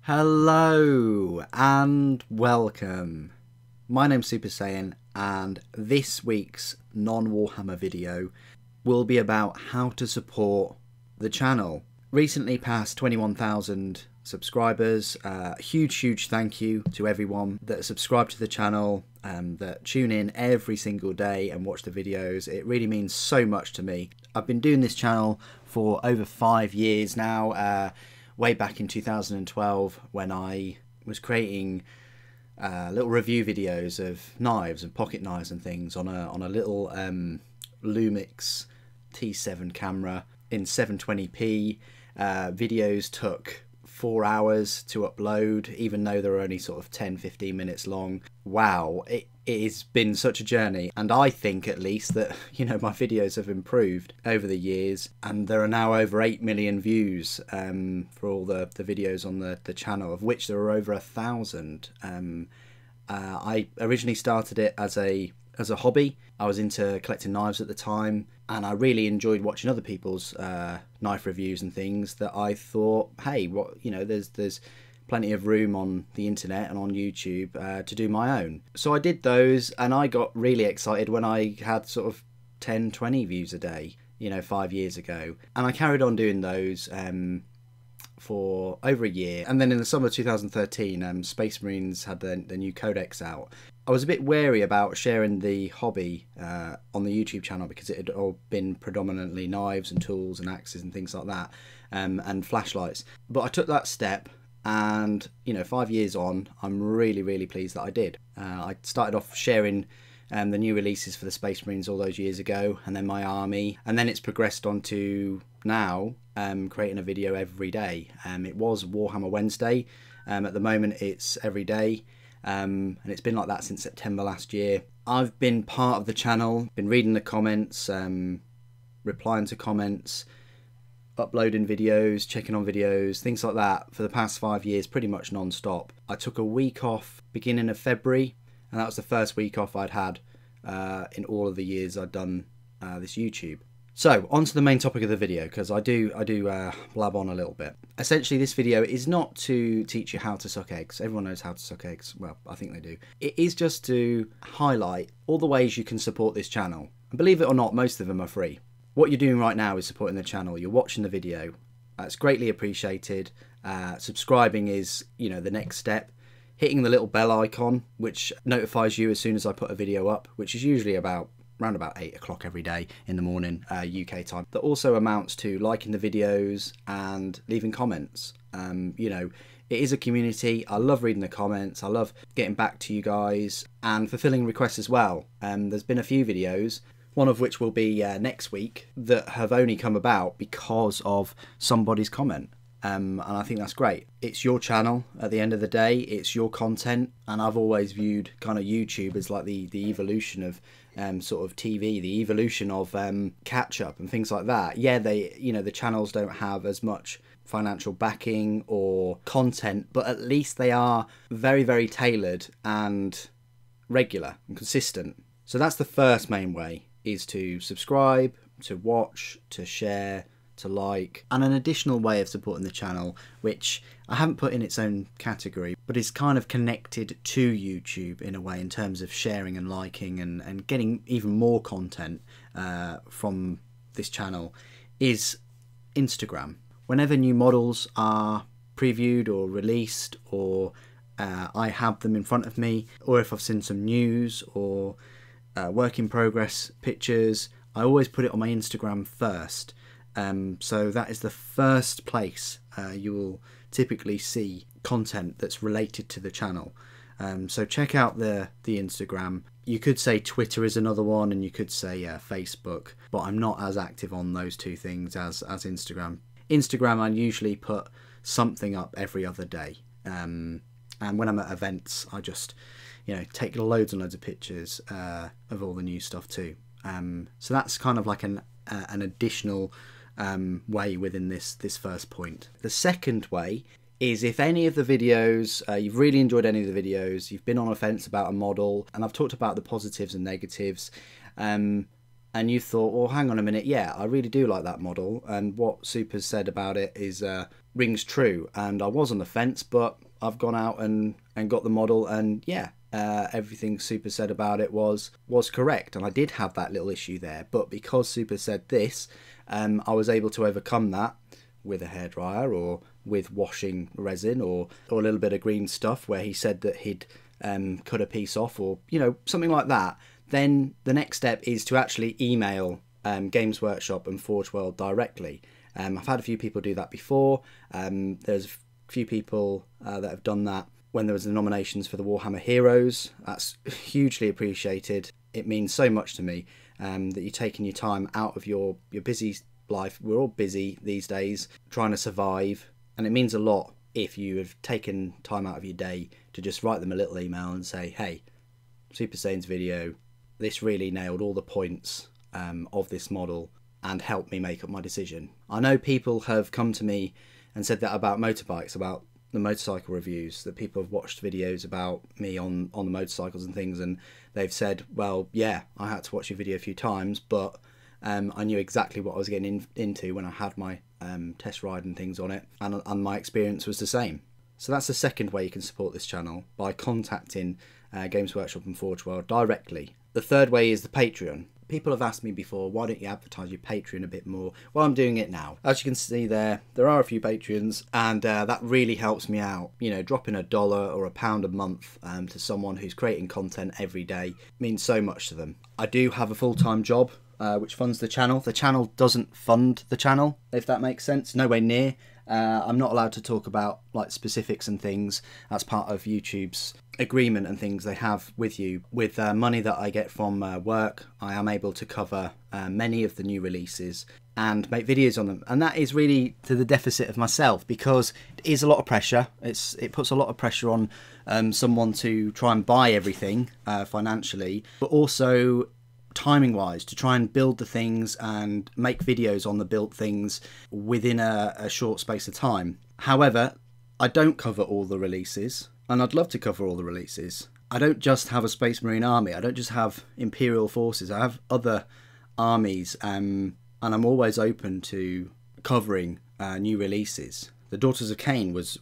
Hello and welcome. My name's Super Saiyan and this week's non-warhammer video will be about how to support the channel. Recently passed 21,000 subscribers. Huge thank you to everyone that subscribed to the channel, that tune in every single day and watch the videos. It really means so much to me. I've been doing this channel for over 5 years now. Way back in 2012 when I was creating little review videos of knives and pocket knives and things on a little Lumix T7 camera in 720p. Videos took 4 hours to upload, even though they were only sort of 10-15 minutes long. Wow, it has been such a journey, and I think at least that, you know, my videos have improved over the years, and there are now over 8 million views for all the videos on the channel, of which there are over 1,000. I originally started it as a hobby. I was into collecting knives at the time, and I really enjoyed watching other people's knife reviews and things, that I thought, hey, what, you know, there's plenty of room on the internet and on YouTube to do my own. So I did those, and I got really excited when I had sort of 10-20 views a day, you know, 5 years ago, and I carried on doing those for over a year. And then in the summer of 2013, Space Marines had the new codex out. I was a bit wary about sharing the hobby on the YouTube channel, because it had all been predominantly knives and tools and axes and things like that, and flashlights. But I took that step, and, you know, 5 years on, I'm really pleased that I did. I started off sharing the new releases for the Space Marines all those years ago, and then my army, and then it's progressed on to now creating a video every day. It was Warhammer Wednesday. At the moment it's every day. And it's been like that since September last year. I've been part of the channel, been reading the comments, replying to comments, uploading videos, checking on videos, things like that for the past 5 years, pretty much non-stop. I took a week off beginning of February, and that was the first week off I'd had in all of the years I'd done this YouTube. So, on to the main topic of the video, because I do blab on a little bit. Essentially, this video is not to teach you how to suck eggs. Everyone knows how to suck eggs. Well, I think they do. It is just to highlight all the ways you can support this channel. And believe it or not, most of them are free. What you're doing right now is supporting the channel. You're watching the video. It's greatly appreciated. Subscribing is, you know, the next step. Hitting the little bell icon, which notifies you as soon as I put a video up, which is usually around about 8 o'clock every day in the morning, UK time. That also amounts to liking the videos and leaving comments. You know, it is a community. I love reading the comments. I love getting back to you guys and fulfilling requests as well. There's been a few videos, one of which will be next week, that have only come about because of somebody's comment. And I think that's great. It's your channel at the end of the day, it's your content, and I've always viewed kind of YouTube as like the evolution of sort of TV, the evolution of catch up and things like that. Yeah, you know, the channels don't have as much financial backing or content, but at least they are very tailored and regular and consistent. So that's the first main way, is to subscribe, to watch, to share, to like. And an additional way of supporting the channel, which I haven't put in its own category, but is kind of connected to YouTube in a way, in terms of sharing and liking and getting even more content from this channel, is Instagram. Whenever new models are previewed or released, or I have them in front of me, or if I've seen some news or work in progress pictures, I always put it on my Instagram first. So that is the first place you will typically see content that's related to the channel. So check out the Instagram. You could say Twitter is another one, and you could say Facebook, but I'm not as active on those two things as Instagram. Instagram, I usually put something up every other day, and when I'm at events, I just, you know, take loads and loads of pictures of all the new stuff too. So that's kind of like an additional way within this first point. The second way is, if any of the videos, you've really enjoyed any of the videos, you've been on a fence about a model, and I've talked about the positives and negatives, and you thought, well, hang on a minute, yeah, I really do like that model, and what Super's said about it is rings true, and I was on the fence, but I've gone out and got the model, and yeah, everything Super said about it was correct, and I did have that little issue there, but because Super said this, I was able to overcome that with a hairdryer or with washing resin or a little bit of green stuff where he said that he'd cut a piece off, or something like that. Then the next step is to actually email Games Workshop and Forge World directly. I've had a few people do that before. There's a few people that have done that when there was the nominations for the Warhammer Heroes. That's hugely appreciated. It means so much to me that you're taking your time out of your busy life. We're all busy these days trying to survive, and it means a lot if you have taken time out of your day to just write them a little email and say, hey, Super Saiyan's video, this really nailed all the points of this model and helped me make up my decision. I know people have come to me and said that about motorbikes, about the motorcycle reviews, that people have watched videos about me on the motorcycles and things, and they've said, well, yeah, I had to watch your video a few times, but I knew exactly what I was getting into when I had my test ride and things on it, and my experience was the same. So that's the second way you can support this channel, by contacting Games Workshop and Forge World directly. The third way is the Patreon. People have asked me before, why don't you advertise your Patreon a bit more? Well, I'm doing it now. As you can see there are a few Patreons, and that really helps me out. Dropping $1 or £1 a month to someone who's creating content every day means so much to them. I do have a full-time job which funds the channel. The channel doesn't fund the channel, if that makes sense. Nowhere near. I'm not allowed to talk about like specifics and things. That's part of YouTube's agreement and things they have with you. With money that I get from work, I am able to cover many of the new releases and make videos on them, and that is really to the deficit of myself, because it is a lot of pressure. It puts a lot of pressure on someone to try and buy everything financially, but also timing wise, to try and build the things and make videos on the built things within a short space of time. However, I don't cover all the releases, and I'd love to cover all the releases. I don't just have a Space Marine army, I don't just have Imperial forces, I have other armies, and I'm always open to covering new releases. The Daughters of Cain was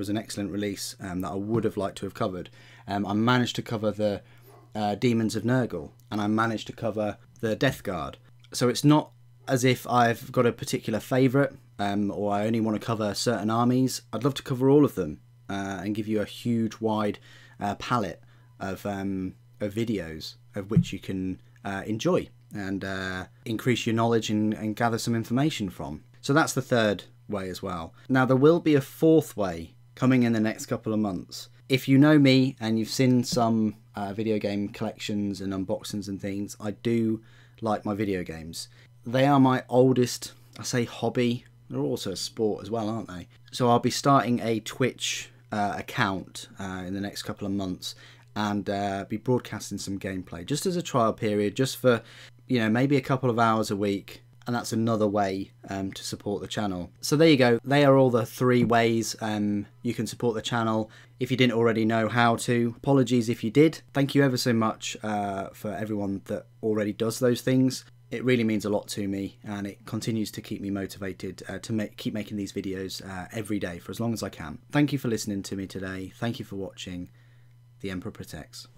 an excellent release that I would have liked to have covered. I managed to cover the Demons of Nurgle, and I managed to cover the Death Guard. So it's not as if I've got a particular favourite or I only want to cover certain armies. I'd love to cover all of them and give you a huge wide palette of videos of which you can enjoy and increase your knowledge and gather some information from. So that's the third way as well. Now there will be a fourth way coming in the next couple of months. If you know me and you've seen some video game collections and unboxings and things, I do like my video games. They are my oldest, I say, hobby. They're also a sport as well, aren't they? So I'll be starting a Twitch account in the next couple of months, and be broadcasting some gameplay just as a trial period, just for maybe a couple of hours a week. And that's another way to support the channel. So there you go. They are all the three ways you can support the channel. If you didn't already know how to, apologies if you did. Thank you ever so much for everyone that already does those things. It really means a lot to me, and it continues to keep me motivated to keep making these videos every day for as long as I can. Thank you for listening to me today. Thank you for watching. The Emperor Protects.